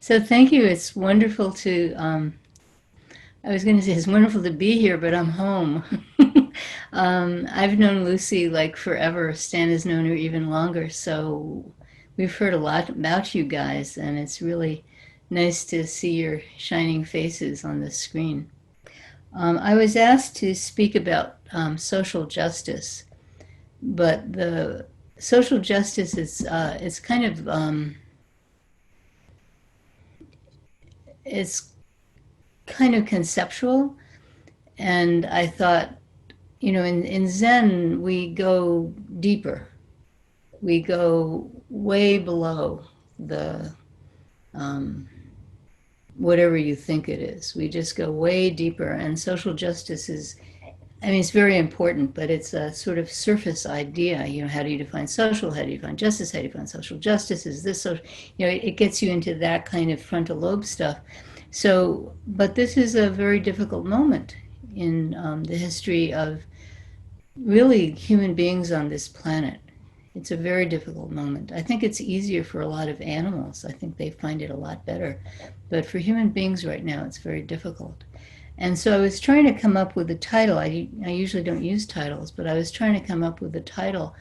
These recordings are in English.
So thank you. It's wonderful to, I was going to say it's wonderful to be here, but I'm home. I've known Lucy like forever. Stan has known her even longer. So we've heard a lot about you guys, and it's really nice to see your shining faces on the screen. I was asked to speak about social justice, but the social justice is it's kind of it's kind of conceptual, and I thought, in Zen we go deeper. We go way below the whatever you think it is. We just go way deeper, and social justice is, I mean, it's very important, but it's a sort of surface idea. How do you define social? How do you define justice? How do you define social justice? Is this social? It gets you into that kind of frontal lobe stuff. So, but this is a very difficult moment in the history of really human beings on this planet. It's a very difficult moment. I think it's easier for a lot of animals. I think they find it a lot better. But for human beings right now, it's very difficult. And so I was trying to come up with a title. I usually don't use titles, but I was trying to come up with a title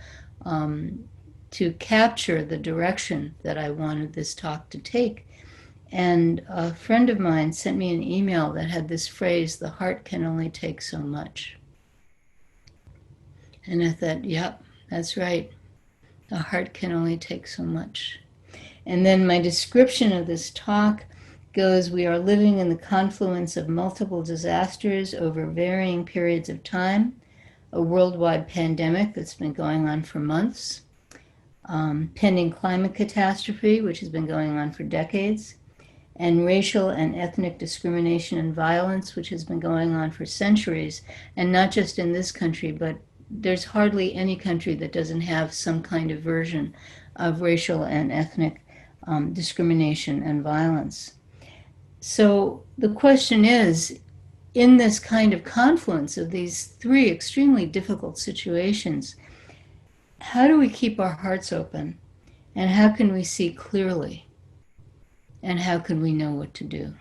to capture the direction that I wanted this talk to take. And a friend of mine sent me an email that had this phrase, "The heart can only take so much." And I thought, yep, that's right. The heart can only take so much. And then my description of this talk goes, we are living in the confluence of multiple disasters over varying periods of time, a worldwide pandemic that's been going on for months, pending climate catastrophe, which has been going on for decades, and racial and ethnic discrimination and violence, which has been going on for centuries, and not just in this country, but there's hardly any country that doesn't have some kind of version of racial and ethnic discrimination and violence. So the question is, in this kind of confluence of these three extremely difficult situations, how do we keep our hearts open? And how can we see clearly? And how can we know what to do?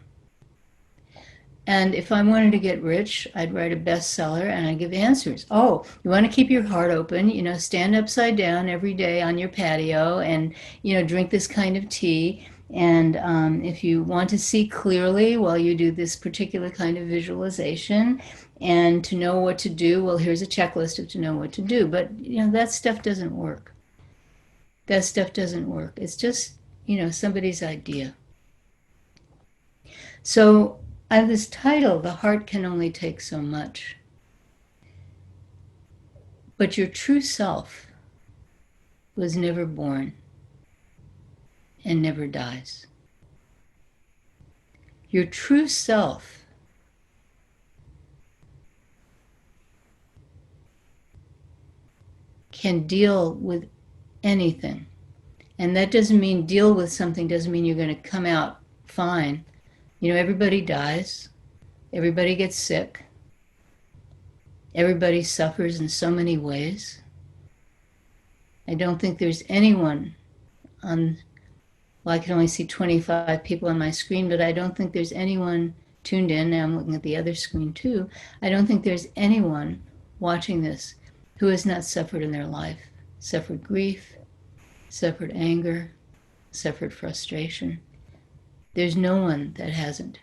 And if I wanted to get rich, I'd write a bestseller and I'd give answers. Oh, you want to keep your heart open, stand upside down every day on your patio and, drink this kind of tea. And if you want to see clearly, well, you do this particular kind of visualization. And to know what to do, well, here's a checklist of to know what to do. But, that stuff doesn't work. That stuff doesn't work. It's just, somebody's idea. So I have this title, "The Heart Can Only Take So Much." But your true self was never born and never dies. Your true self can deal with anything. And that doesn't mean deal with something, doesn't mean you're going to come out fine. Everybody dies. Everybody gets sick. Everybody suffers in so many ways. I don't think there's anyone well, I can only see 25 people on my screen, but I don't think there's anyone tuned in. Now I'm looking at the other screen too. I don't think there's anyone watching this who has not suffered in their life. Suffered grief, suffered anger, suffered frustration. There's no one that hasn't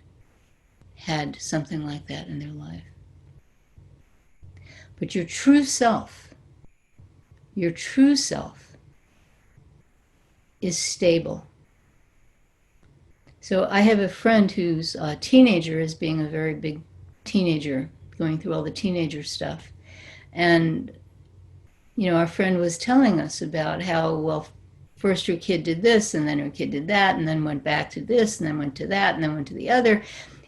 had something like that in their life. But your true self is stable. So I have a friend whose teenager is being a very big teenager, going through all the teenager stuff. And, our friend was telling us about how, well, first her kid did this, and then her kid did that, and then went back to this, and then went to that, and then went to the other.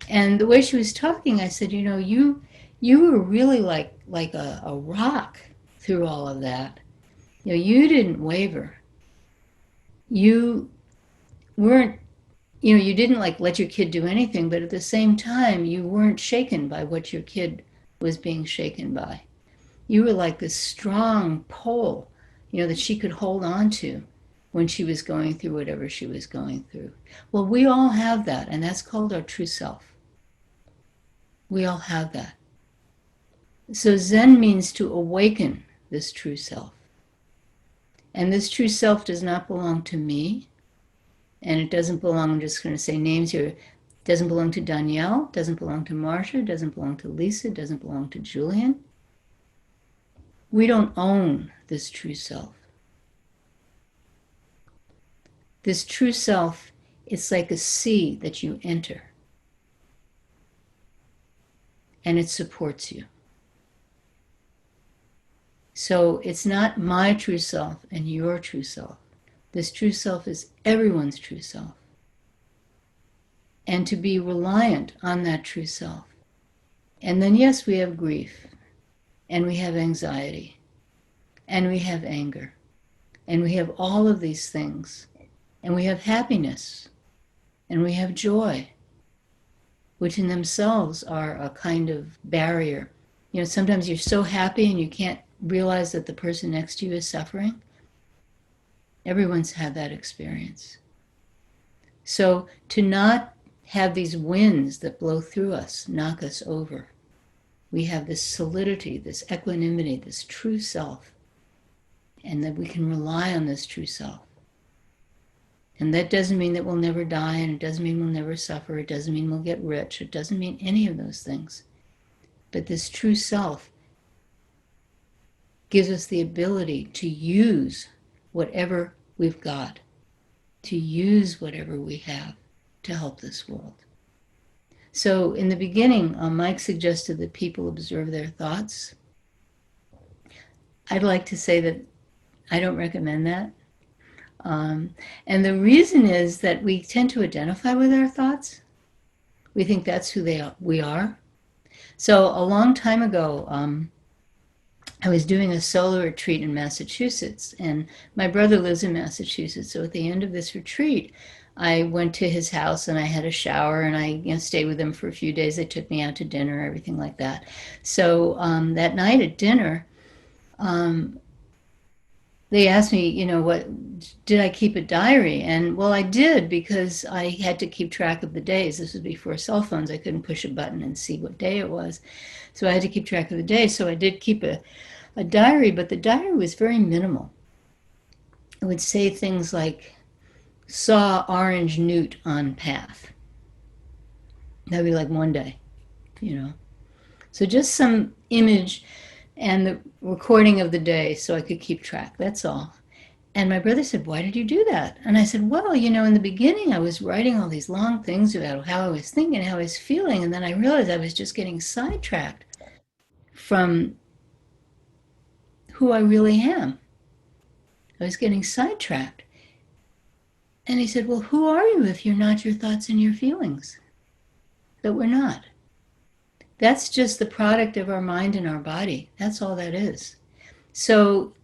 And the way she was talking, I said, you were really like a rock through all of that. You didn't waver. You weren't, you didn't let your kid do anything, but at the same time, you weren't shaken by what your kid was being shaken by. You were like this strong pole, that she could hold on to. when she was going through whatever she was going through. Well, we all have that, and that's called our true self. We all have that. So Zen means to awaken this true self. And this true self does not belong to me, and it doesn't belong, I'm just going to say names here, it doesn't belong to Danielle, doesn't belong to Marcia, doesn't belong to Lisa, doesn't belong to Julian. We don't own this true self. This true self, it's like a sea that you enter, and it supports you. So it's not my true self and your true self. This true self is everyone's true self. And to be reliant on that true self. And then, yes, we have grief, and we have anxiety, and we have anger, and we have all of these things, and we have happiness, and we have joy, which in themselves are a kind of barrier. You know, sometimes you're so happy and you can't realize that the person next to you is suffering. Everyone's had that experience. So to not have these winds that blow through us, knock us over, we have this solidity, this equanimity, this true self, and that we can rely on this true self. And that doesn't mean that we'll never die, and it doesn't mean we'll never suffer, it doesn't mean we'll get rich, it doesn't mean any of those things. But this true self gives us the ability to use whatever we've got, to use whatever we have to help this world. So in the beginning, Mike suggested that people observe their thoughts. I'd like to say that I don't recommend that. And the reason is that we tend to identify with our thoughts. We think that's who we are. So a long time ago, I was doing a solo retreat in Massachusetts, and my brother lives in Massachusetts. So at the end of this retreat, I went to his house and I had a shower, and I stayed with him for a few days. They took me out to dinner, everything like that. So that night at dinner, they asked me, what did I keep a diary? And well, I did, because I had to keep track of the days. This was before cell phones. I couldn't push a button and see what day it was. So I had to keep track of the days. So I did keep a diary, but the diary was very minimal. It would say things like, saw orange newt on path. That'd be like one day, So just some image and the recording of the day so I could keep track, that's all. And my brother said, why did you do that? And I said, well, in the beginning I was writing all these long things about how I was thinking, how I was feeling, and then I realized I was just getting sidetracked from who I really am. I was getting sidetracked. And he said, well, who are you if you're not your thoughts and your feelings? But we're not. That's just the product of our mind and our body. That's all that is. So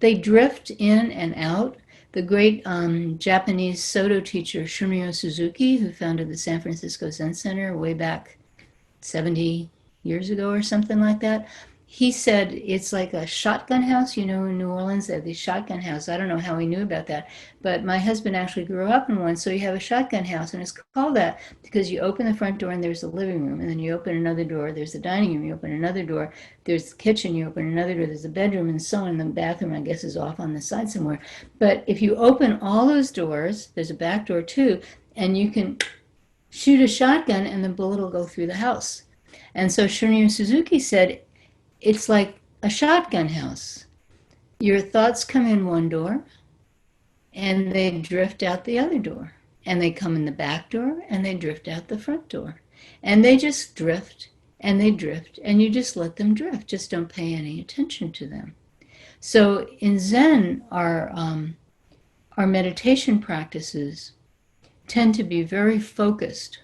they drift in and out. The great Japanese Soto teacher Shunryu Suzuki, who founded the San Francisco Zen Center way back 70 years ago or something like that, he said it's like a shotgun house. In New Orleans, they have these shotgun houses. I don't know how he knew about that, but my husband actually grew up in one. So you have a shotgun house, and it's called that because you open the front door and there's the living room, and then you open another door, there's the dining room, you open another door, there's the kitchen, you open another door, there's the bedroom, and so on. The bathroom, I guess, is off on the side somewhere. But if you open all those doors, there's a back door too, and you can shoot a shotgun and the bullet will go through the house. And so Shunryu Suzuki said, it's like a shotgun house. Your thoughts come in one door and they drift out the other door. And they come in the back door and they drift out the front door. And they just drift and they drift, and you just let them drift. Just don't pay any attention to them. So in Zen, our meditation practices tend to be very focused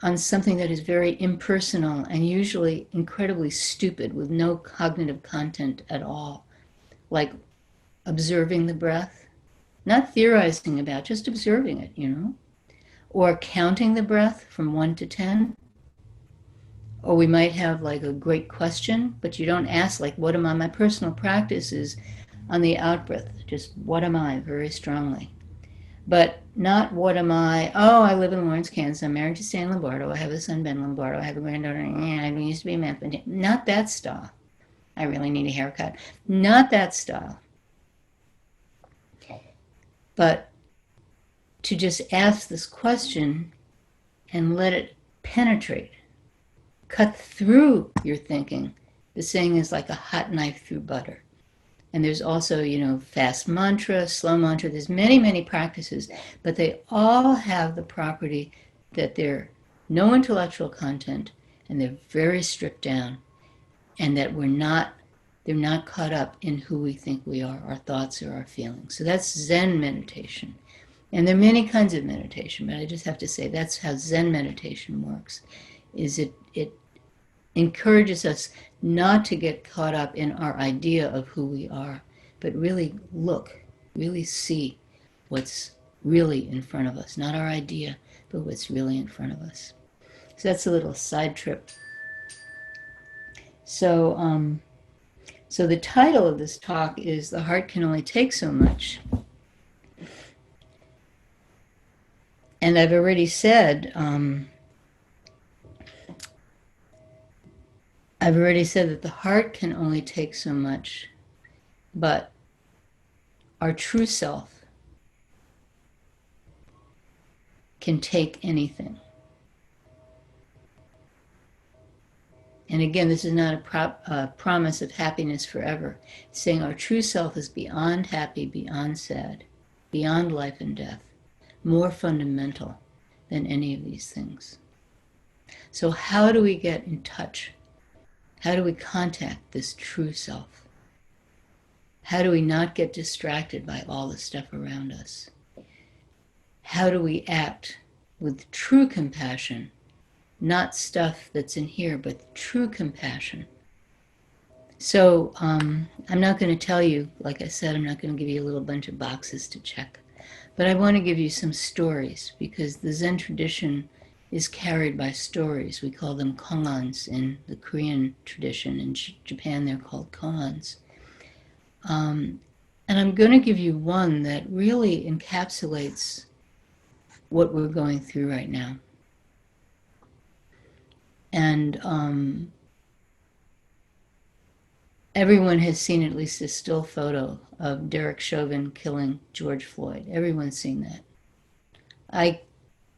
on something that is very impersonal and usually incredibly stupid with no cognitive content at all, like observing the breath, not theorizing about, just observing it, or counting the breath from 1 to 10. Or we might have like a great question, but you don't ask like, what am I? My personal practice is on the out breath, just what am I, very strongly. But not what am I, oh, I live in Lawrence, Kansas, I'm married to Stan Lombardo, I have a son, Ben Lombardo, I have a granddaughter, I used to be a mathematician. Not that style. I really need a haircut. Not that style. But to just ask this question and let it penetrate, cut through your thinking. The saying is like a hot knife through butter. And there's also, fast mantra, slow mantra. There's many, many practices, but they all have the property that they're no intellectual content and they're very stripped down, and that they're not caught up in who we think we are, our thoughts or our feelings. So that's Zen meditation. And there are many kinds of meditation, but I just have to say that's how Zen meditation works. Is it encourages us not to get caught up in our idea of who we are, but really look, really see what's really in front of us. Not our idea, but what's really in front of us. So that's a little side trip. So, so the title of this talk is "The Heart Can Only Take So Much." And I've already said that the heart can only take so much, but our true self can take anything. And again, this is not a promise of happiness forever. It's saying our true self is beyond happy, beyond sad, beyond life and death, more fundamental than any of these things. So how do we get in touch? How do we contact this true self? How do we not get distracted by all the stuff around us? How do we act with true compassion? Not stuff that's in here, but true compassion. So I'm not going to tell you, like I said, I'm not going to give you a little bunch of boxes to check. But I want to give you some stories, because the Zen tradition is carried by stories. We call them kongans in the Korean tradition. In Japan, they're called koans. And I'm going to give you one that really encapsulates what we're going through right now. And everyone has seen at least a still photo of Derek Chauvin killing George Floyd. Everyone's seen that. I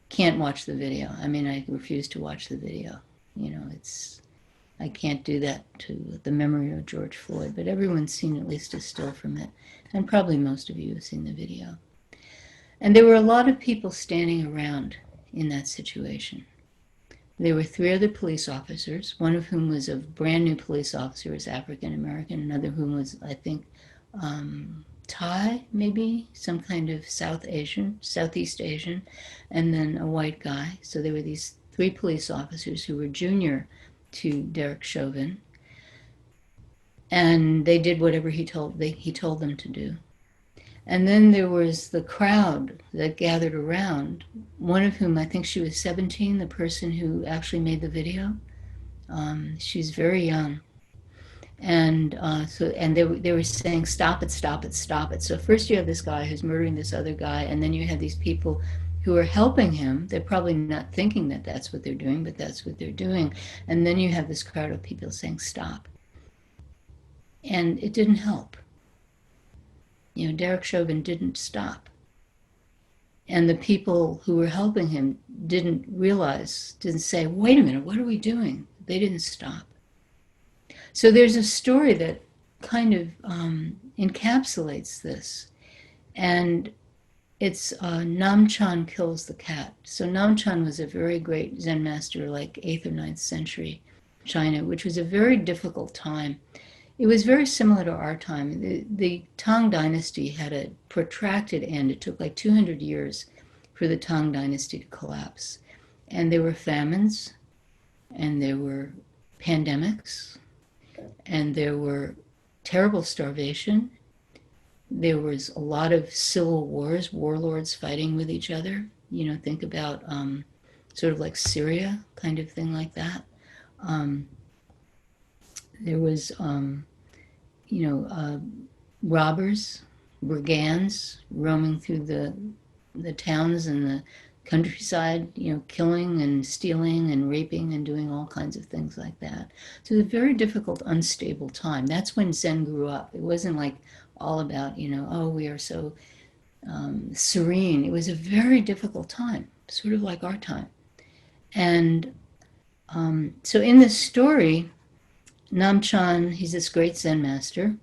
can't watch the video. I mean, I refuse to watch the video. I can't do that to the memory of George Floyd, but everyone's seen at least a still from it. And probably most of you have seen the video. And there were a lot of people standing around in that situation. There were 3 other police officers, one of whom was a brand new police officer, was African American, another whom was, I think, Thai, maybe, some kind of Southeast Asian, and then a white guy. So there were these 3 police officers who were junior to Derek Chauvin, and they did whatever he told them to do. And then there was the crowd that gathered around, one of whom, I think she was 17, the person who actually made the video. She's very young. And they were saying, stop it, stop it, stop it. So first you have this guy who's murdering this other guy, and then you have these people who are helping him. They're probably not thinking that that's what they're doing, but that's what they're doing. And then you have this crowd of people saying, stop. And it didn't help. Derek Chauvin didn't stop. And the people who were helping him didn't say, wait a minute, what are we doing? They didn't stop. So there's a story that kind of encapsulates this. And it's Namchan Kills the Cat. So Namchan was a very great Zen master, like 8th or 9th century China, which was a very difficult time. It was very similar to our time. The Tang Dynasty had a protracted end. It took like 200 years for the Tang Dynasty to collapse. And there were famines, and there were pandemics, and there were terrible starvation. There was a lot of civil wars, warlords fighting with each other. Think about sort of like Syria, kind of thing like that. There was, robbers, brigands roaming through the towns and the countryside, killing and stealing and raping and doing all kinds of things like that. So it's a very difficult, unstable time. That's when Zen grew up. It wasn't like all about, oh, we are so serene. It was a very difficult time, sort of like our time. And so in this story, Namchan, he's this great Zen master,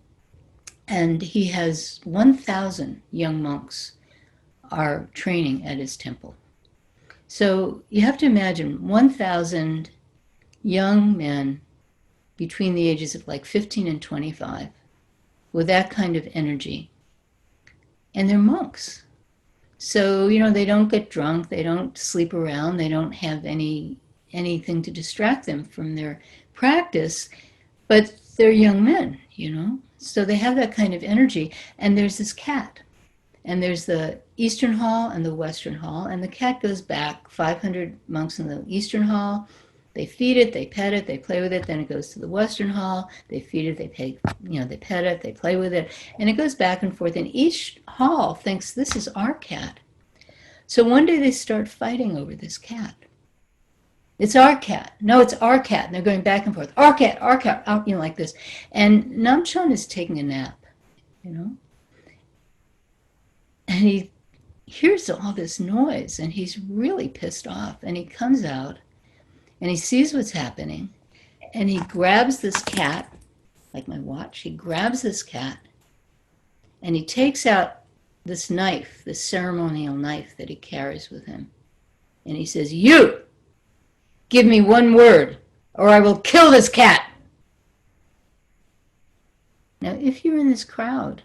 and he has 1,000 young monks are training at his temple. So you have to imagine 1,000 young men between the ages of like 15 and 25 with that kind of energy. And they're monks. So, they don't get drunk, they don't sleep around, they don't have anything to distract them from their practice, but they're young men, So they have that kind of energy. And there's this cat. And there's the Eastern Hall and the Western Hall, and the cat goes back, 500 monks in the Eastern Hall. They feed it, they pet it, they play with it, then it goes to the Western Hall, they feed it, they pet it, they play with it, and it goes back and forth, and each hall thinks this is our cat. So one day they start fighting over this cat. It's our cat. No, it's our cat. And they're going back and forth. Our cat, like this. And Namchan is taking a nap, And he hears all this noise, and he's really pissed off. And he comes out, and he sees what's happening, and he grabs this cat, like my watch. He grabs this cat, and he takes out this knife, this ceremonial knife that he carries with him. And he says, "You, give me one word, or I will kill this cat." Now, if you're in this crowd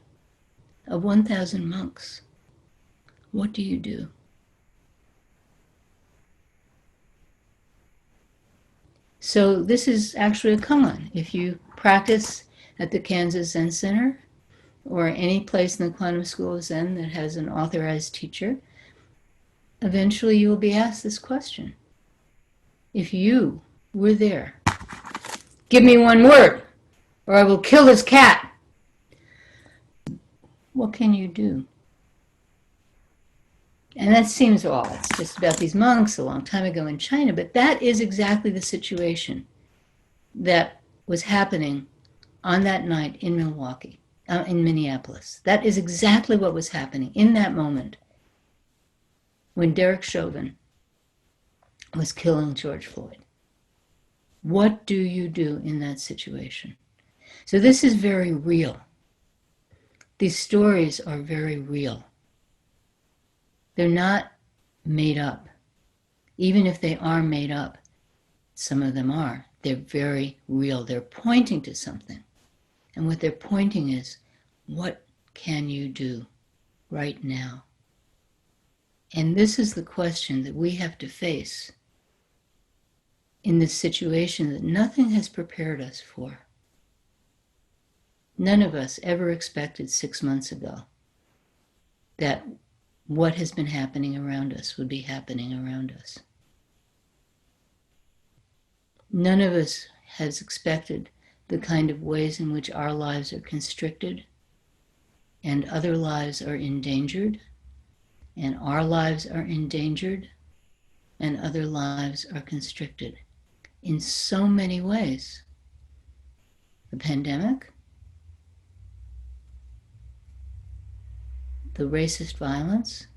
of 1,000 monks, what do you do? So this is actually a koan. If you practice at the Kansas Zen Center or any place in the Quantum School of Zen that has an authorized teacher, eventually you will be asked this question. If you were there, give me one word, or I will kill this cat. What can you do? And that seems, it's just about these monks a long time ago in China, but that is exactly the situation that was happening on that night in in Minneapolis. That is exactly what was happening in that moment when Derek Chauvin was killing George Floyd. What do you do in that situation? So this is very real. These stories are very real. They're not made up. Even if they are made up, some of them are. They're very real. They're pointing to something. And what they're pointing is, what can you do right now? And this is the question that we have to face in this situation that nothing has prepared us for. None of us ever expected 6 months ago that what has been happening around us would be happening around us. None of us has expected the kind of ways in which our lives are constricted and other lives are endangered, and our lives are endangered and other lives are constricted in so many ways. The pandemic, the racist violence,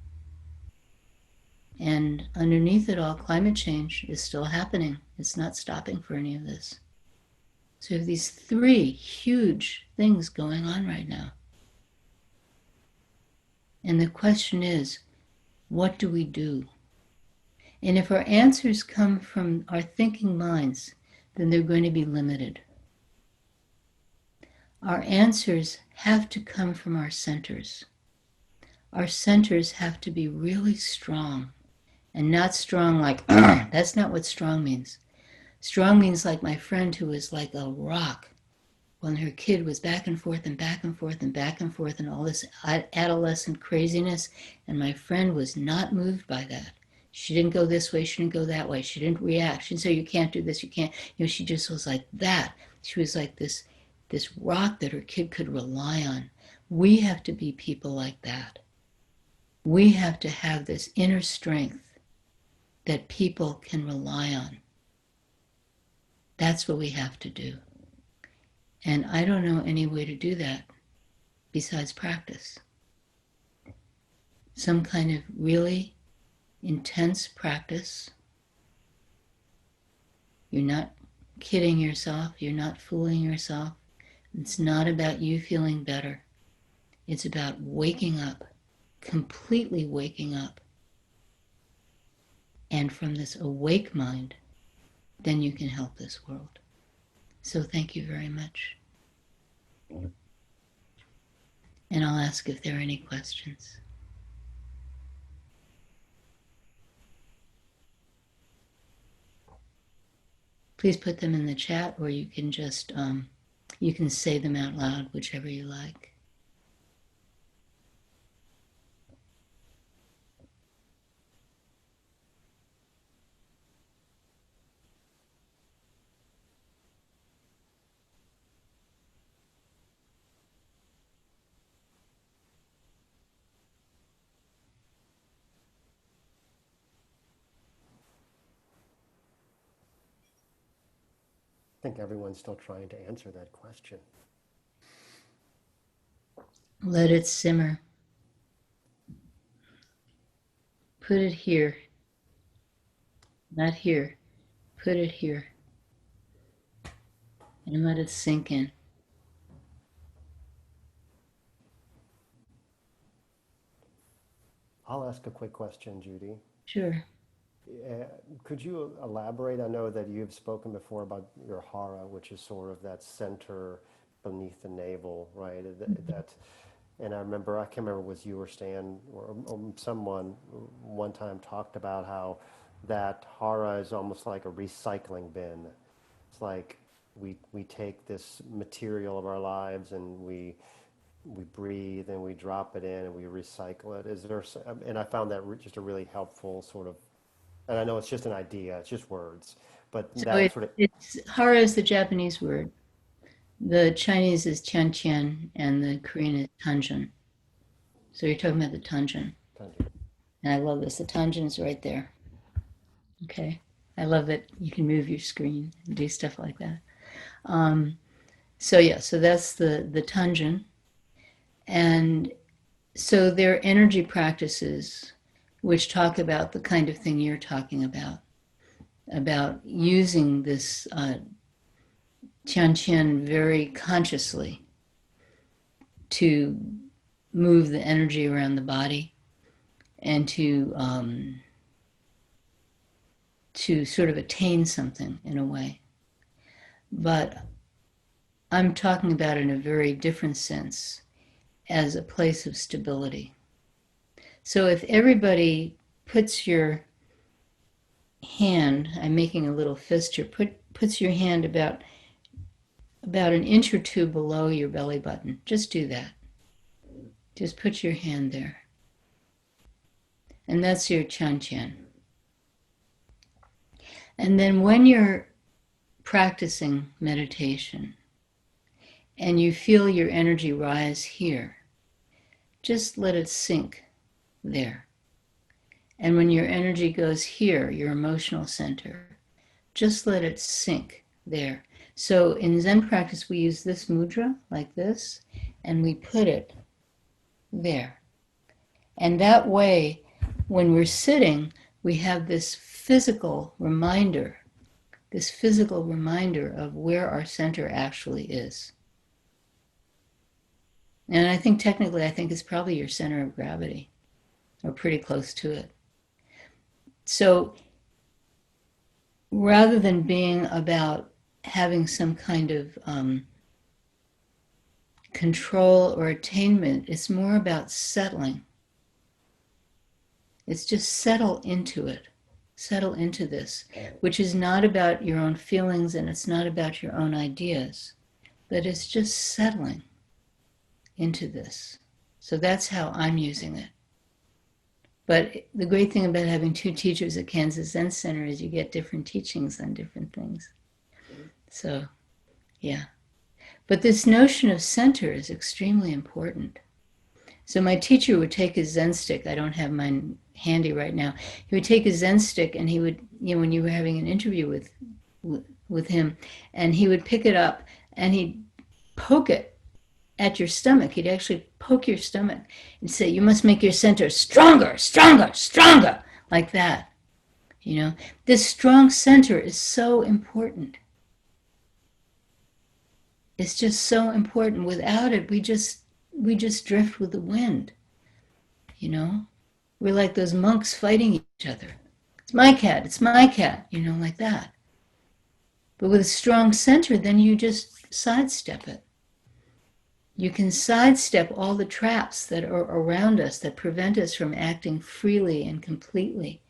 and underneath it all, climate change is still happening. It's not stopping for any of this. So you have these three huge things going on right now. And the question is, what do we do? And if our answers come from our thinking minds, then they're going to be limited. Our answers have to come from our centers. Our centers have to be really strong, and not strong like, that's not what strong means. Strong means like my friend who was like a rock when her kid was back and forth and back and forth and back and forth and all this adolescent craziness, and my friend was not moved by that. She didn't go this way, she didn't go that way, she didn't react, she didn't say, you can't do this, you can't, she just was like that. She was like this rock that her kid could rely on. We have to be people like that. We have to have this inner strength that people can rely on. That's what we have to do. And I don't know any way to do that besides practice. Some kind of really intense practice. You're not kidding yourself. You're not fooling yourself. It's not about you feeling better. It's about waking up, completely waking up. And from this awake mind, then you can help this world. So thank you very much. And I'll ask if there are any questions. Please put them in the chat, or you can just, you can say them out loud, whichever you like. I think everyone's still trying to answer that question. Let it simmer. Put it here. Not here. Put it here. And let it sink in. I'll ask a quick question, Judy. Sure. Could you elaborate? I know that you've spoken before about your Hara, which is sort of that center beneath the navel, right? That, and I remember, I can't remember if it was you or Stan or someone one time talked about how that Hara is almost like a recycling bin. It's like we take this material of our lives and we breathe and we drop it in and we recycle it. Is there, and I found that just a really helpful sort of, and I know it's just an idea, it's just words, but So that sort of, it's Hara is the Japanese word. The Chinese is Tian Tian and the Korean is Tanjun. So you're talking about the Tanjun. And I love this. The Tanjun is right there. Okay. I love that you can move your screen and do stuff like that. So yeah, so that's the Tanjun. And so there are energy practices which talk about the kind of thing you're talking about using this Tian Tian very consciously to move the energy around the body and to sort of attain something in a way. But I'm talking about it in a very different sense as a place of stability. So if everybody puts your hand, I'm making a little fist here, puts your hand about an inch or two below your belly button. Just do that. Just put your hand there. And that's your Tian Tian. And then when you're practicing meditation and you feel your energy rise here, just let it sink there. And when your energy goes here, your emotional center, just let it sink there. So in Zen practice, we use this mudra like this, and we put it there. And that way, when we're sitting, we have this physical reminder of where our center actually is. And I think technically, it's probably your center of gravity, or pretty close to it. So rather than being about having some kind of control or attainment, it's more about settling. It's just settle into it. Settle into this, which is not about your own feelings and it's not about your own ideas, but it's just settling into this. So that's how I'm using it. But the great thing about having two teachers at Kansas Zen Center is you get different teachings on different things. So, yeah. But this notion of center is extremely important. So my teacher would take his Zen stick. I don't have mine handy right now. He would take his Zen stick, and he would, when you were having an interview with him, and he would pick it up and he'd poke it at your stomach. He'd actually poke your stomach and say, "You must make your center stronger, stronger, stronger," like that. This strong center is so important. It's just so important. Without it, we just drift with the wind. We're like those monks fighting each other. It's my cat, like that. But with a strong center, then you just sidestep it. You can sidestep all the traps that are around us that prevent us from acting freely and completely,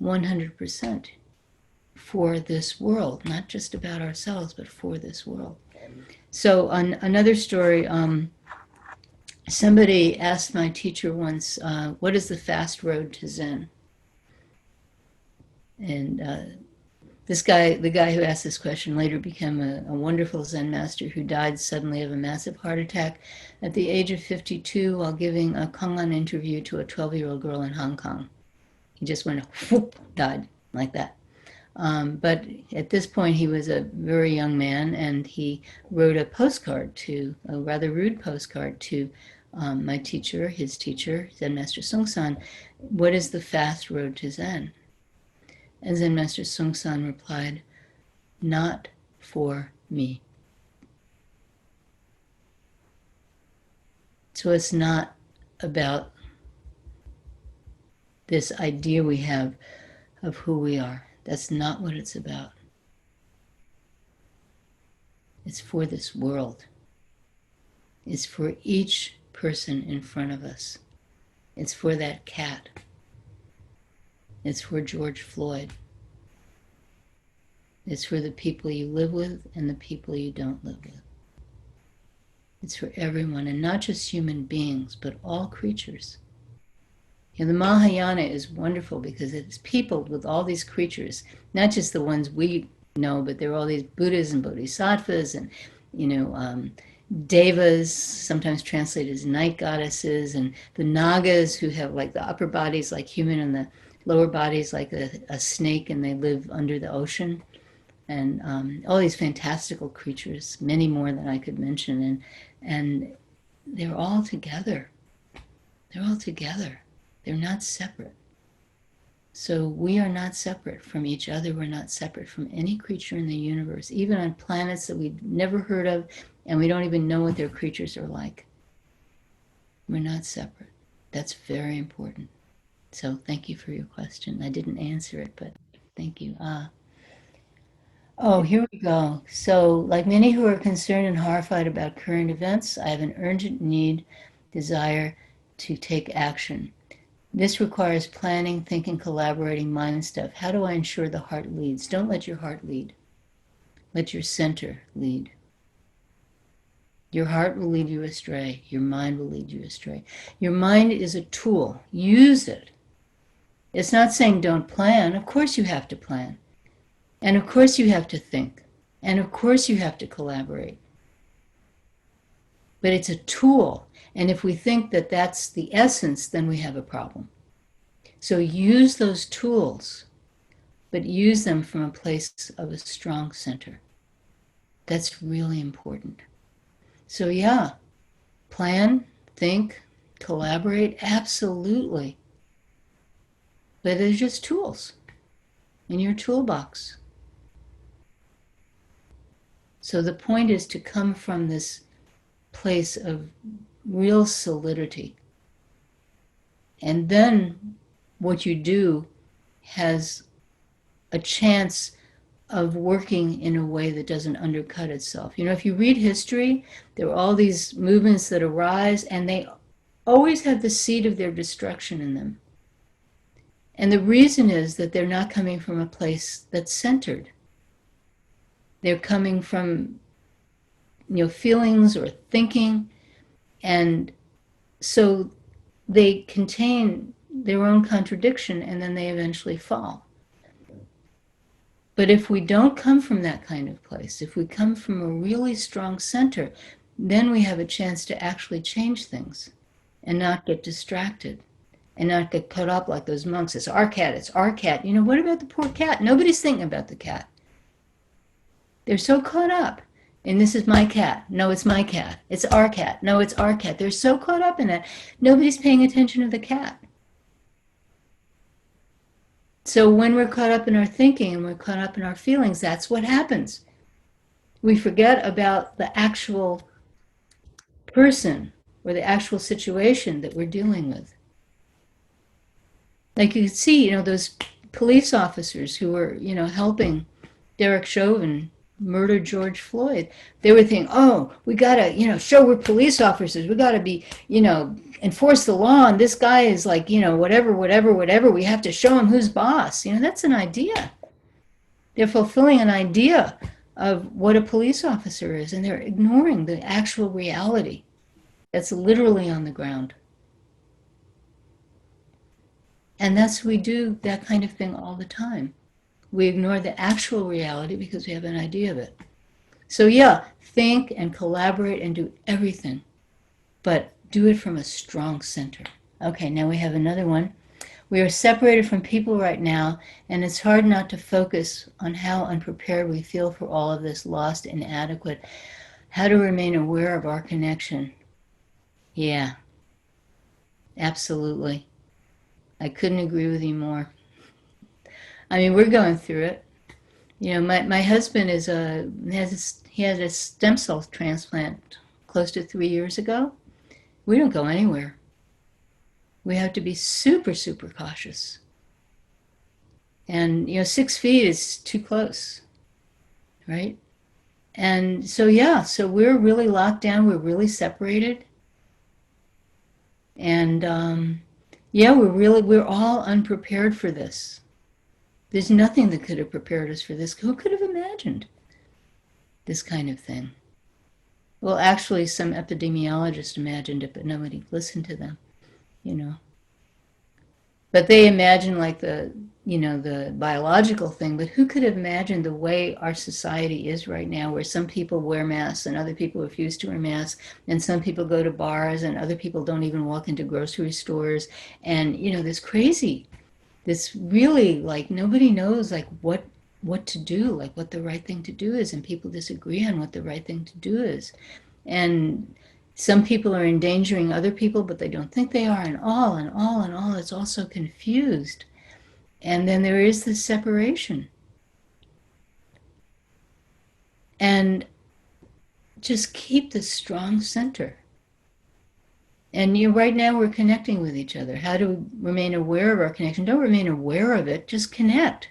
100%, for this world, not just about ourselves, but for this world. So on another story, somebody asked my teacher once, what is the fast road to Zen? And the guy who asked this question later became a wonderful Zen master who died suddenly of a massive heart attack at the age of 52 while giving a Kwan interview to a 12-year-old girl in Hong Kong. He just went, whoop, died like that. But at this point, he was a very young man, and he wrote a rather rude postcard to my teacher, his teacher, Zen Master Sung San. What is the fast road to Zen? And Zen Master Sung San replied, "Not for me." So it's not about this idea we have of who we are. That's not what it's about. It's for this world. It's for each person in front of us. It's for that cat. It's for George Floyd. It's for the people you live with and the people you don't live with. It's for everyone, and not just human beings, but all creatures. The Mahayana is wonderful because it's peopled with all these creatures, not just the ones we know, but there are all these Buddhas and Bodhisattvas and, Devas, sometimes translated as night goddesses, and the Nagas who have like the upper bodies like human and the lower bodies like a snake, and they live under the ocean. And all these fantastical creatures, many more than I could mention, and they're all together. They're all together. They're not separate. So we are not separate from each other. We're not separate from any creature in the universe, even on planets that we've never heard of, and we don't even know what their creatures are like. We're not separate. That's very important. So thank you for your question. I didn't answer it, but thank you. Here we go. So, like many who are concerned and horrified about current events, I have an urgent desire to take action. This requires planning, thinking, collaborating, mind and stuff. How do I ensure the heart leads? Don't let your heart lead. Let your center lead. Your heart will lead you astray. Your mind will lead you astray. Your mind is a tool. Use it. It's not saying don't plan. Of course you have to plan. And of course you have to think. And of course you have to collaborate. But it's a tool. And if we think that that's the essence, then we have a problem. So use those tools, but use them from a place of a strong center. That's really important. So yeah, plan, think, collaborate, absolutely. But they're just tools in your toolbox. So the point is to come from this place of real solidity. And then what you do has a chance of working in a way that doesn't undercut itself. If you read history, there are all these movements that arise, and they always have the seed of their destruction in them. And the reason is that they're not coming from a place that's centered. They're coming from, feelings or thinking, and so they contain their own contradiction, and then they eventually fall. But if we don't come from that kind of place, if we come from a really strong center, then we have a chance to actually change things and not get distracted and not get caught up like those monks. It's our cat, it's our cat. You know, what about the poor cat? Nobody's thinking about the cat. They're so caught up. And this is my cat. No, it's my cat. It's our cat. No, it's our cat. They're so caught up in that. Nobody's paying attention to the cat. So when we're caught up in our thinking and we're caught up in our feelings, that's what happens. We forget about the actual person or the actual situation that we're dealing with. Like you can see, those police officers who were, helping Derek Chauvin murder George Floyd. They were thinking, oh, we gotta, show we're police officers. We gotta be, enforce the law. And this guy is like, whatever, whatever, whatever. We have to show him who's boss. That's an idea. They're fulfilling an idea of what a police officer is, and they're ignoring the actual reality that's literally on the ground. And that's, we do that kind of thing all the time. We ignore the actual reality because we have an idea of it. So yeah, think and collaborate and do everything, but do it from a strong center. Okay, now we have another one. We are separated from people right now, and it's hard not to focus on how unprepared we feel for all of this, lost, inadequate. How to remain aware of our connection. Yeah, absolutely. I couldn't agree with you more. I mean, we're going through it. My husband he had a stem cell transplant close to 3 years ago. We don't go anywhere. We have to be super, super cautious. And 6 feet is too close, right? And so so we're really locked down. We're really separated. And we're all unprepared for this. There's nothing that could have prepared us for this. Who could have imagined this kind of thing? Well, actually, some epidemiologists imagined it, but nobody listened to them, But they imagined like the biological thing, but who could have imagined the way our society is right now, where some people wear masks and other people refuse to wear masks, and some people go to bars and other people don't even walk into grocery stores. And, this crazy, this really, like, nobody knows like what to do, like what the right thing to do is, and people disagree on what the right thing to do is. And some people are endangering other people, but they don't think they are, and all, it's all so confused. And then there is this separation. And just keep the strong center. And right now we're connecting with each other. How to remain aware of our connection? Don't remain aware of it, just connect,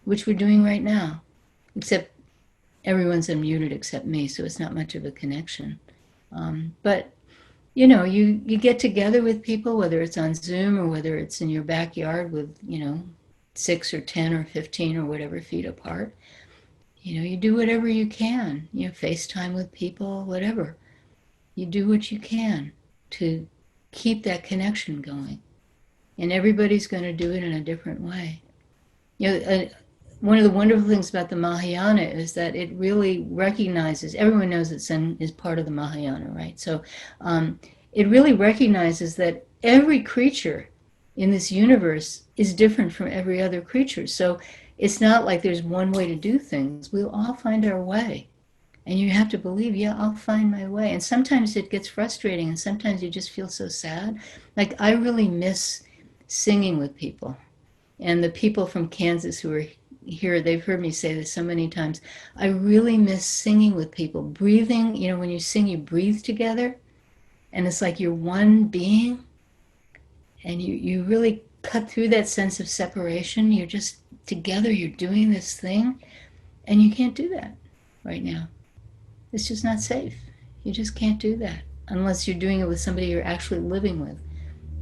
which we're doing right now. Except everyone's unmuted except me, so it's not much of a connection. But you get together with people, whether it's on Zoom or whether it's in your backyard with 6 or 10 or 15 or whatever feet apart. You do whatever you can. FaceTime with people, whatever. You do what you can to keep that connection going. And everybody's going to do it in a different way. One of the wonderful things about the Mahayana is that it really recognizes, everyone knows that Zen is part of the Mahayana, right? So it really recognizes that every creature in this universe is different from every other creature. So it's not like there's one way to do things. We'll all find our way. And you have to believe, I'll find my way. And sometimes it gets frustrating, and sometimes you just feel so sad. Like, I really miss singing with people. And the people from Kansas who are here, they've heard me say this so many times. I really miss singing with people. Breathing, when you sing, you breathe together. And it's like you're one being. And you really cut through that sense of separation. You're just together, you're doing this thing. And you can't do that right now. It's just not safe. You just can't do that unless you're doing it with somebody you're actually living with.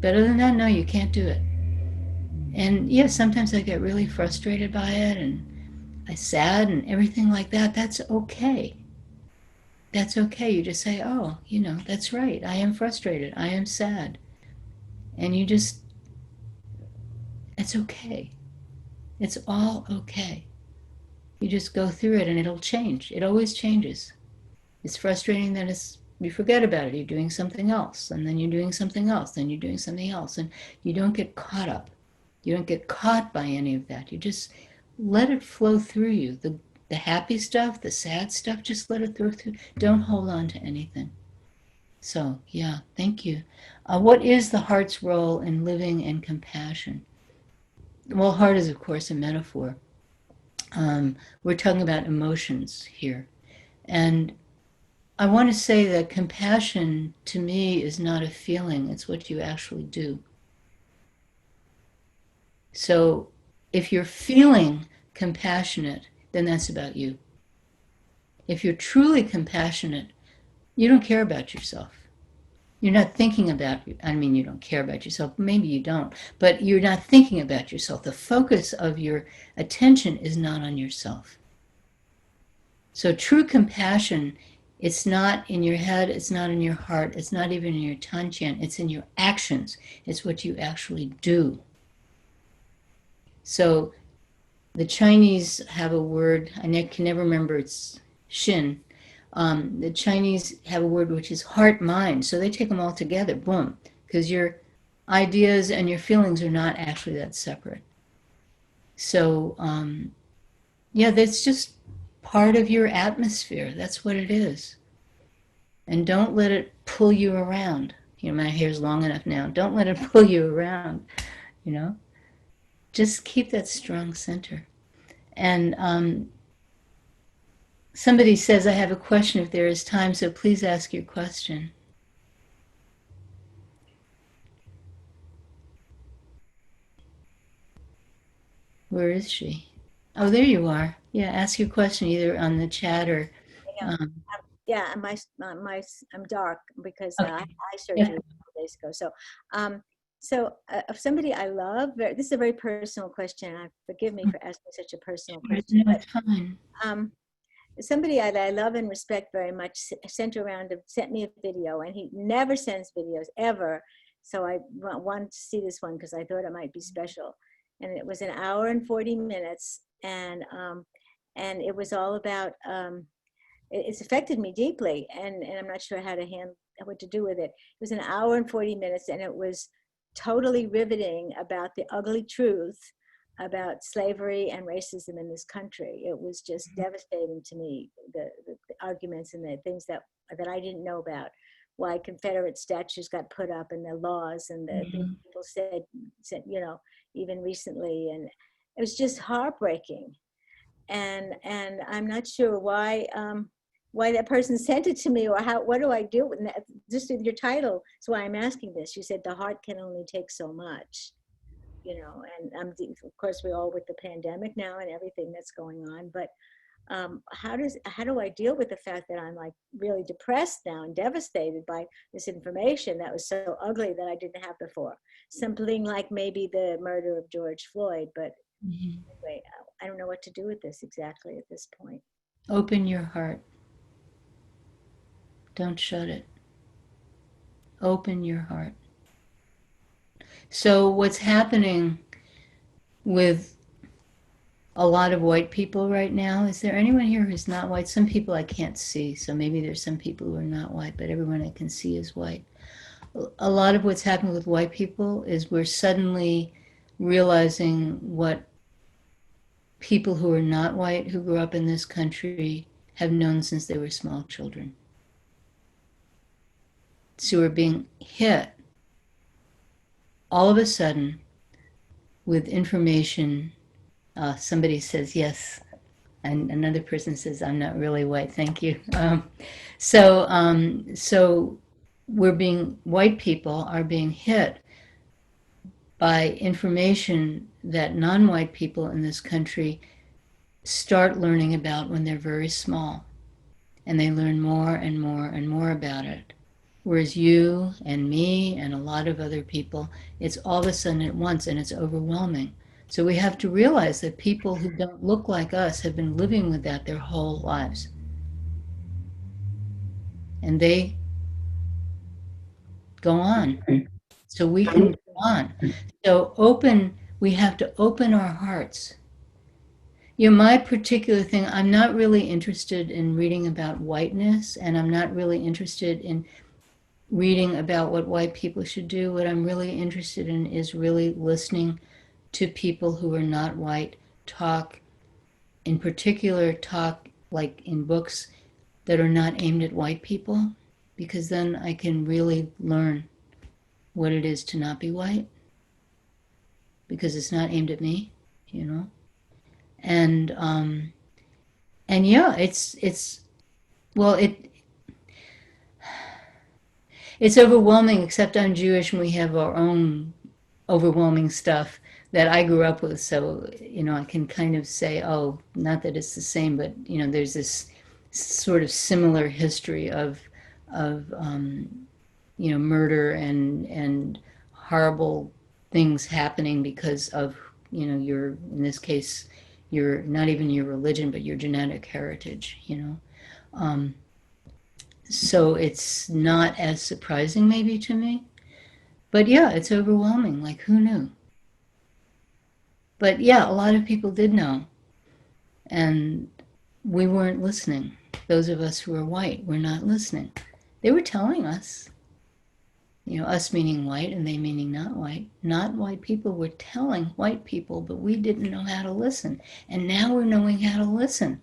But other than that, no, you can't do it. And sometimes I get really frustrated by it, and I'm sad and everything like that. That's okay. That's okay. You just say, oh, that's right. I am frustrated. I am sad. And it's okay. It's all okay. You just go through it and it'll change. It always changes. It's frustrating that you forget about it. You're doing something else, and then you're doing something else, then you're doing something else, and you don't get caught up. You don't get caught by any of that. You just let it flow through you. The happy stuff, the sad stuff, just let it flow through. Don't hold on to anything. So, yeah, thank you. What is the heart's role in living in compassion? Well, heart is, of course, a metaphor. We're talking about emotions here. And I want to say that compassion to me is not a feeling, it's what you actually do. So if you're feeling compassionate, then that's about you. If you're truly compassionate, you don't care about yourself. You're not thinking about, I mean, you don't care about yourself, maybe you don't, but you're not thinking about yourself. The focus of your attention is not on yourself. So true compassion, it's not in your head, it's not in your heart, it's not even in your tantian, it's in your actions. It's what you actually do. So the Chinese have a word, I can never remember, it's Shin. The Chinese have a word which is heart mind. So they take them all together, boom, because your ideas and your feelings are not actually that separate. So, yeah, that's just part of your atmosphere. That's what it is. And don't let it pull you around. You know, my hair's long enough now. Don't let it pull you around, you know. Just keep that strong center. And somebody says, I have a question if there is time, so please ask your question. Where is she? Oh, there you are. Yeah, ask your question either on the chat or. Yeah, yeah, and I'm dark because I Okay. had eye Yeah. surgery a couple days ago. Of somebody I love, this is a very personal question. Forgive me for asking such a personal question, No, but it's fine. um, somebody I love and respect very much sent me a video, and he never sends videos ever. So I wanted to see this one because I thought it might be special, and it was an hour and 40 minutes, and it was all about. It's affected me deeply, and I'm not sure how to handle what to do with it. It was an hour and 40 minutes, and it was totally riveting about the ugly truth about slavery and racism in this country. It was just devastating to me, the arguments and the things that I didn't know about. Why Confederate statues got put up and the laws and the things people said, even recently. And it was just heartbreaking. And I'm not sure why that person sent it to me, or what do I do with that? Just with your title. That's why I'm asking this. You said the heart can only take so much, and of course we're all with the pandemic now and everything that's going on. But how do I deal with the fact that I'm like really depressed now and devastated by this information that was so ugly that I didn't have before? Something like maybe the murder of George Floyd, but anyway, I don't know what to do with this exactly at this point. Open your heart. Don't shut it. Open your heart. So, what's happening with a lot of white people right now, is there anyone here who's not white? Some people I can't see, so maybe there's some people who are not white, but everyone I can see is white. A lot of what's happening with white people is we're suddenly realizing what people who are not white, who grew up in this country, have known since they were small children. So we're being hit all of a sudden with information. Somebody says yes, and another person says, I'm not really white, thank you. So white people are being hit by information that non-white people in this country start learning about when they're very small. And they learn more and more and more about it. Whereas you and me and a lot of other people, it's all of a sudden at once and it's overwhelming. So we have to realize that people who don't look like us have been living with that their whole lives. And they go on. So we can go on. So we have to open our hearts. My particular thing, I'm not really interested in reading about whiteness, and I'm not really interested in reading about what white people should do. What I'm really interested in is really listening to people who are not white talk, in particular, talk like in books that are not aimed at white people, because then I can really learn what it is to not be white, because it's not aimed at me, you know. And yeah, well, it's overwhelming. Except I'm Jewish, and we have our own overwhelming stuff that I grew up with. So I can kind of say, oh, not that it's the same, but there's this sort of similar history of murder and horrible things happening because of your, in this case, your, not even your religion, but your genetic heritage. So it's not as surprising maybe to me, but yeah, it's overwhelming. Like, who knew? But yeah, a lot of people did know, and we weren't listening. Those of us who were white were not listening. They were telling us, us meaning white and they meaning not white. Not white people were telling white people, but we didn't know how to listen. And now we're knowing how to listen.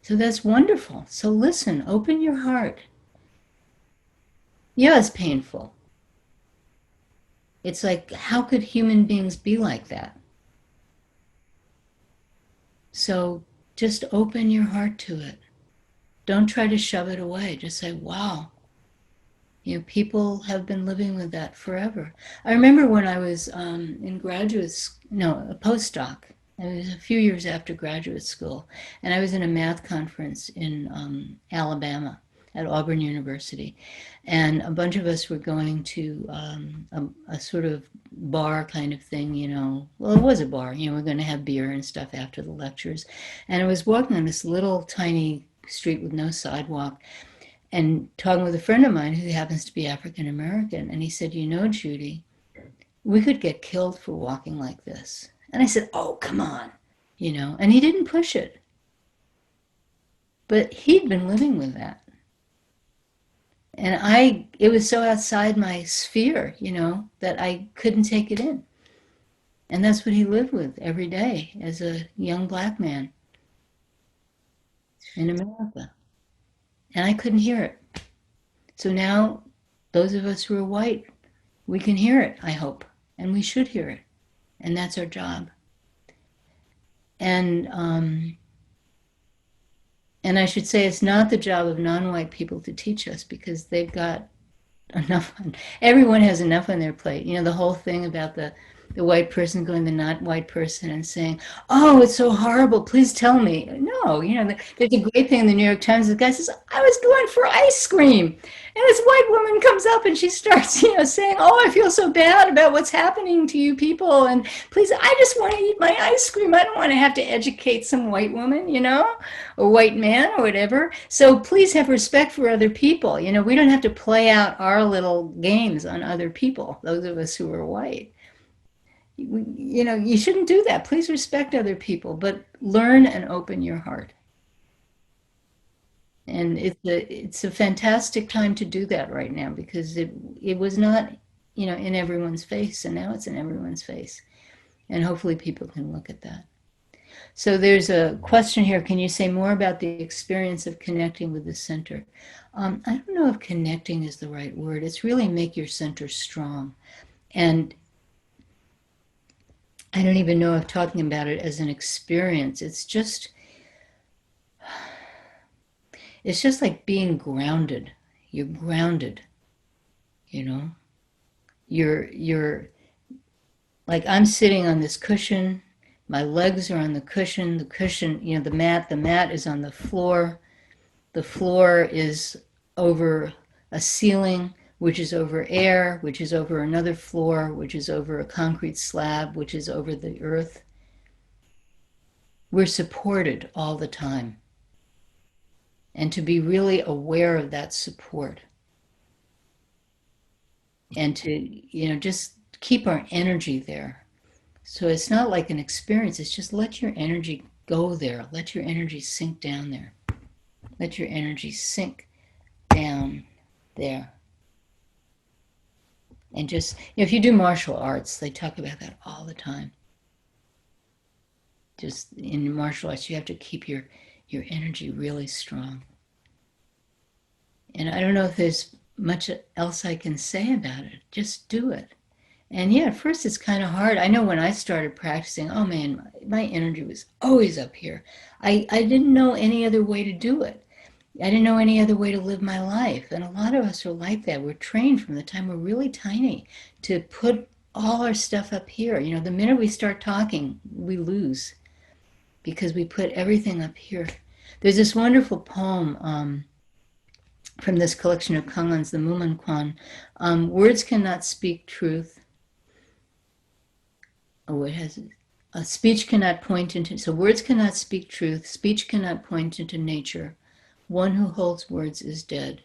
So that's wonderful. So listen, open your heart. Yeah, it's painful. It's like, how could human beings be like that? So just open your heart to it. Don't try to shove it away. Just say, wow, people have been living with that forever. I remember when I was in a postdoc. It was a few years after graduate school, and I was in a math conference in Alabama at Auburn University, and a bunch of us were going to a sort of bar kind of thing. Well, it was a bar. We're going to have beer and stuff after the lectures, and I was walking on this little tiny street with no sidewalk, and talking with a friend of mine who happens to be African American, and he said, Judy, we could get killed for walking like this. And I said, oh, come on, and he didn't push it. But he'd been living with that. And it was so outside my sphere, that I couldn't take it in. And that's what he lived with every day as a young black man in America. And I couldn't hear it. So now, those of us who are white, we can hear it, I hope. And we should hear it. And that's our job. And I should say it's not the job of non-white people to teach us, because they've got enough. Everyone has enough on their plate. The whole thing about the white person going to the not white person and saying, oh, it's so horrible, please tell me. No, there's a great thing in the New York Times. The guy says, I was going for ice cream. And this white woman comes up and she starts, saying, oh, I feel so bad about what's happening to you people. And please, I just want to eat my ice cream. I don't want to have to educate some white woman, or white man or whatever. So please have respect for other people. We don't have to play out our little games on other people, those of us who are white. You shouldn't do that. Please respect other people, but learn and open your heart. And it's a fantastic time to do that right now, because it was not, in everyone's face, and now it's in everyone's face. And hopefully people can look at that. So there's a question here. Can you say more about the experience of connecting with the center? I don't know if connecting is the right word. It's really make your center strong. And I don't even know if talking about it as an experience, it's just like being grounded. You're grounded, You're like, I'm sitting on this cushion. My legs are on the cushion. The cushion, the mat is on the floor. The floor is over a ceiling, which is over air, which is over another floor, which is over a concrete slab, which is over the earth. We're supported all the time. And to be really aware of that support. And to, just keep our energy there. So it's not like an experience. It's just let your energy go there. Let your energy sink down there. Let your energy sink down there. And just, if you do martial arts, they talk about that all the time. Just in martial arts, you have to keep your energy really strong. And I don't know if there's much else I can say about it. Just do it. And yeah, at first it's kind of hard. I know when I started practicing, oh man, my energy was always up here. I didn't know any other way to do it. I didn't know any other way to live my life. And a lot of us are like that. We're trained from the time we're really tiny to put all our stuff up here. You know, the minute we start talking, we lose because we put everything up here. There's this wonderful poem from this collection of Kangens, the Muman Kwan. Words cannot speak truth. Oh, it has a speech cannot point into, so words cannot speak truth, speech cannot point into nature. One who holds words is dead.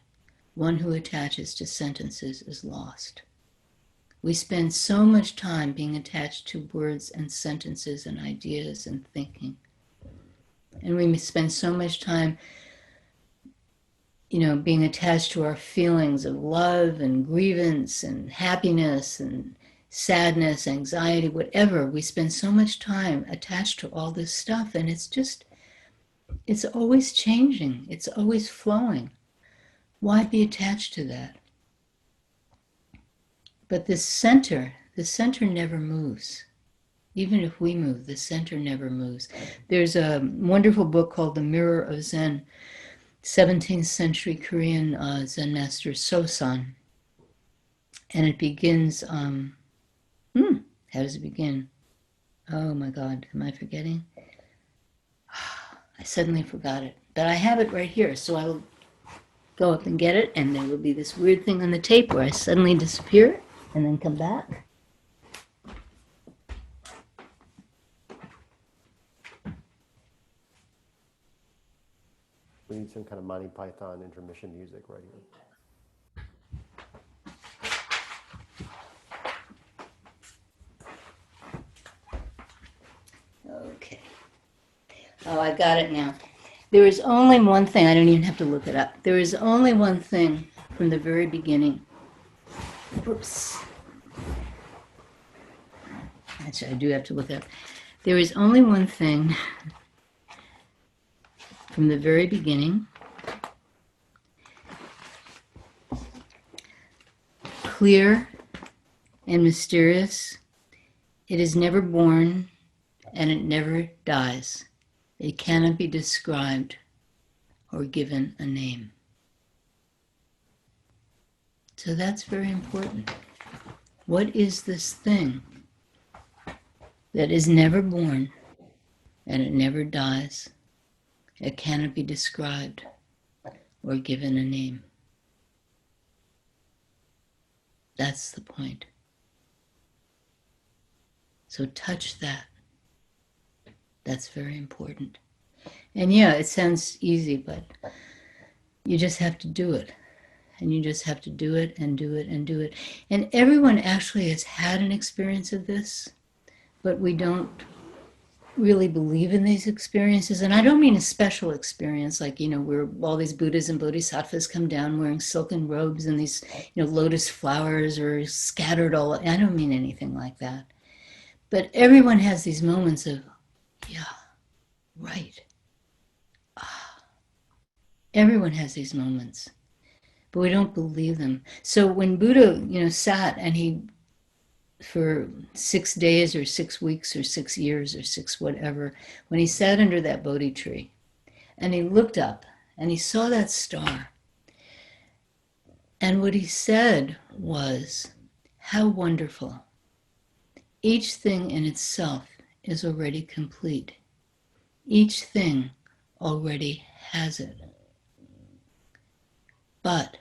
One who attaches to sentences is lost. We spend so much time being attached to words and sentences and ideas and thinking. And we spend so much time, you know, being attached to our feelings of love and grievance and happiness and sadness, anxiety, whatever. We spend so much time attached to all this stuff, and it's always changing. It's always flowing. Why be attached to that? But the center never moves. Even if we move, the center never moves. There's a wonderful book called The Mirror of Zen, 17th century Korean Zen Master Sosan. And it begins, how does it begin? Oh my God, am I forgetting? I suddenly forgot it. But I have it right here, so I will go up and get it, and there will be this weird thing on the tape where I suddenly disappear and then come back. We need some kind of Monty Python intermission music right here. Okay. Oh, I got it now. There is only one thing, I don't even have to look it up. There is only one thing from the very beginning. Oops. Actually, I do have to look it up. There is only one thing from the very beginning, clear and mysterious. It is never born and it never dies. It cannot be described or given a name. So that's very important. What is this thing that is never born and it never dies? It cannot be described or given a name. That's the point. So touch that. That's very important. And yeah, it sounds easy, but you just have to do it. And you just have to do it and do it and do it. And everyone actually has had an experience of this, but we don't really believe in these experiences. And I don't mean a special experience like, you know, where all these Buddhas and Bodhisattvas come down wearing silken robes and these, you know, lotus flowers are scattered all. I don't mean anything like that. But everyone has these moments of, yeah, right. Everyone has these moments, but we don't believe them. So when Buddha, you know, sat and he, for 6 days or 6 weeks or 6 years or 6 whatever, when he sat under that Bodhi tree and he looked up and he saw that star, and what he said was, how wonderful. Each thing in itself is already complete. Each thing already has it. But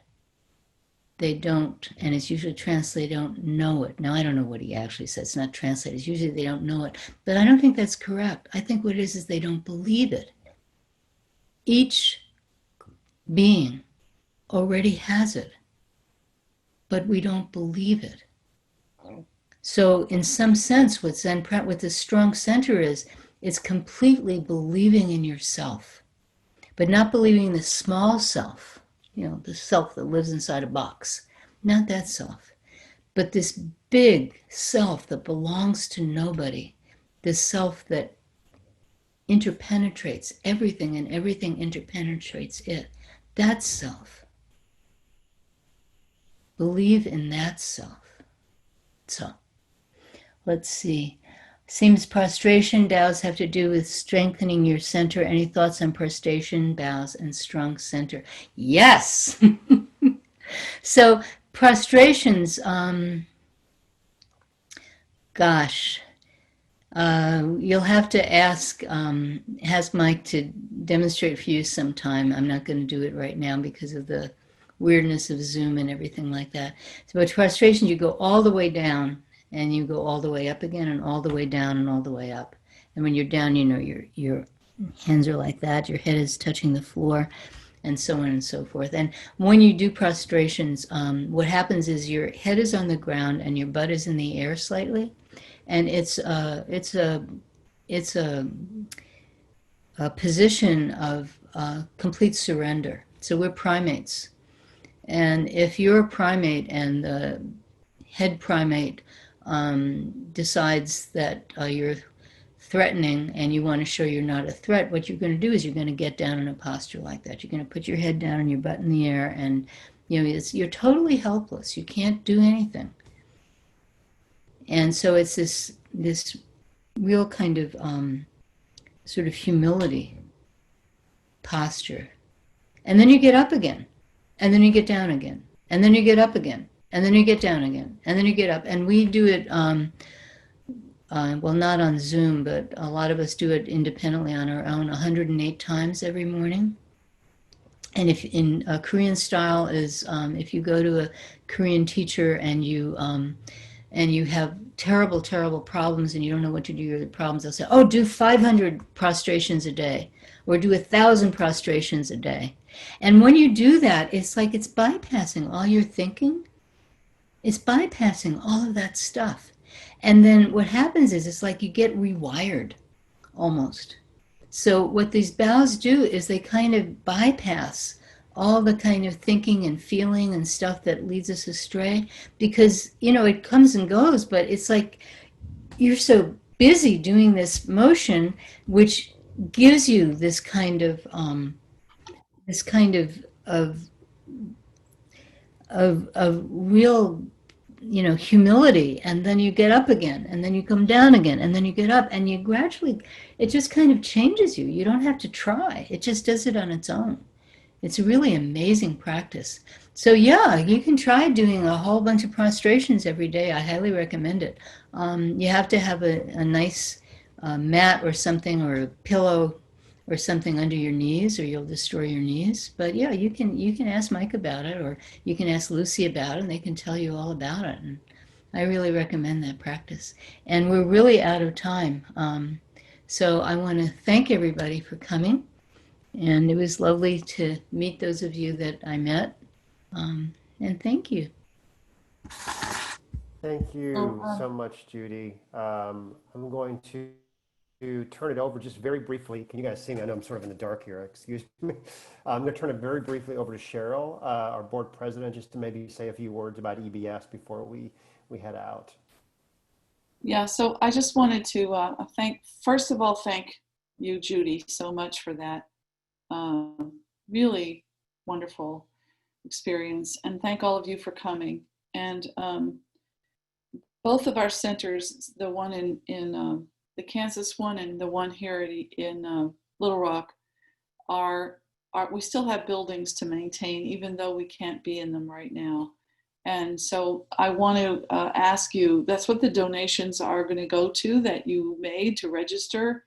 they don't, and it's usually translated, they don't know it. Now, I don't know what he actually said. It's not translated. It's usually they don't know it. But I don't think that's correct. I think what it is they don't believe it. Each being already has it, but we don't believe it. So in some sense, what the strong center is, it's completely believing in yourself, but not believing in the small self, the self that lives inside a box. Not that self, but this big self that belongs to nobody, this self that interpenetrates everything and everything interpenetrates it. That self. Believe in that self. So, let's see. Seems prostration bows have to do with strengthening your center. Any thoughts on prostration bows and strong center? Yes. So prostrations, gosh, you'll have to ask Mike to demonstrate for you sometime. I'm not going to do it right now because of the weirdness of Zoom and everything like that. So with prostrations, you go all the way down and you go all the way up again and all the way down and all the way up. And when you're down, your hands are like that, your head is touching the floor, and so on and so forth. And when you do prostrations, what happens is your head is on the ground and your butt is in the air slightly, and it's a position of complete surrender. So we're primates, and if you're a primate and the head primate decides that you're threatening and you want to show you're not a threat, what you're going to do is you're going to get down in a posture like that. You're going to put your head down and your butt in the air, and you're totally helpless. You can't do anything. And so it's this real kind of sort of humility posture. And then you get up again, and then you get down again, and then you get up again, and then you get down again, and then you get up. And we do it well, not on Zoom, but a lot of us do it independently on our own 108 times every morning. And if in a Korean style is if you go to a Korean teacher and you have terrible, terrible problems and you don't know what to do with the problems, they'll say, oh, do 500 prostrations a day or do 1,000 prostrations a day. And when you do that, it's like it's bypassing all your thinking. It's bypassing all of that stuff. And then what happens is it's like you get rewired almost. So what these bows do is they kind of bypass all the kind of thinking and feeling and stuff that leads us astray, because it comes and goes, but it's like you're so busy doing this motion, which gives you this kind of real humility, and then you get up again, and then you come down again, and then you get up, and you gradually, it just kind of changes you. You don't have to try. It just does it on its own. It's a really amazing practice. So yeah, you can try doing a whole bunch of prostrations every day. I highly recommend it. You have to have a nice mat or something, or a pillow or something under your knees, or you'll destroy your knees. But yeah, you can ask Mike about it, or you can ask Lucy about it, and they can tell you all about it. And I really recommend that practice. And we're really out of time. So I want to thank everybody for coming. And it was lovely to meet those of you that I met. And thank you. Thank you so much, Judy. I'm going to turn it over just very briefly. Can you guys see me? I know I'm sort of in the dark here. Excuse me. I'm going to turn it very briefly over to Cheryl, our board president, just to maybe say a few words about EBS before we head out. Yeah, so I just wanted to first of all, thank you, Judy, so much for that really wonderful experience, and thank all of you for coming. And both of our centers, the one in the Kansas one and the one here in Little Rock, we still have buildings to maintain, even though we can't be in them right now. And so I want to ask you, that's what the donations are going to go to that you made to register.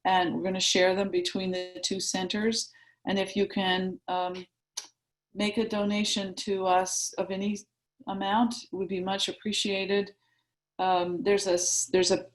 And we're going to share them between the two centers. And if you can make a donation to us of any amount, it would be much appreciated. There's a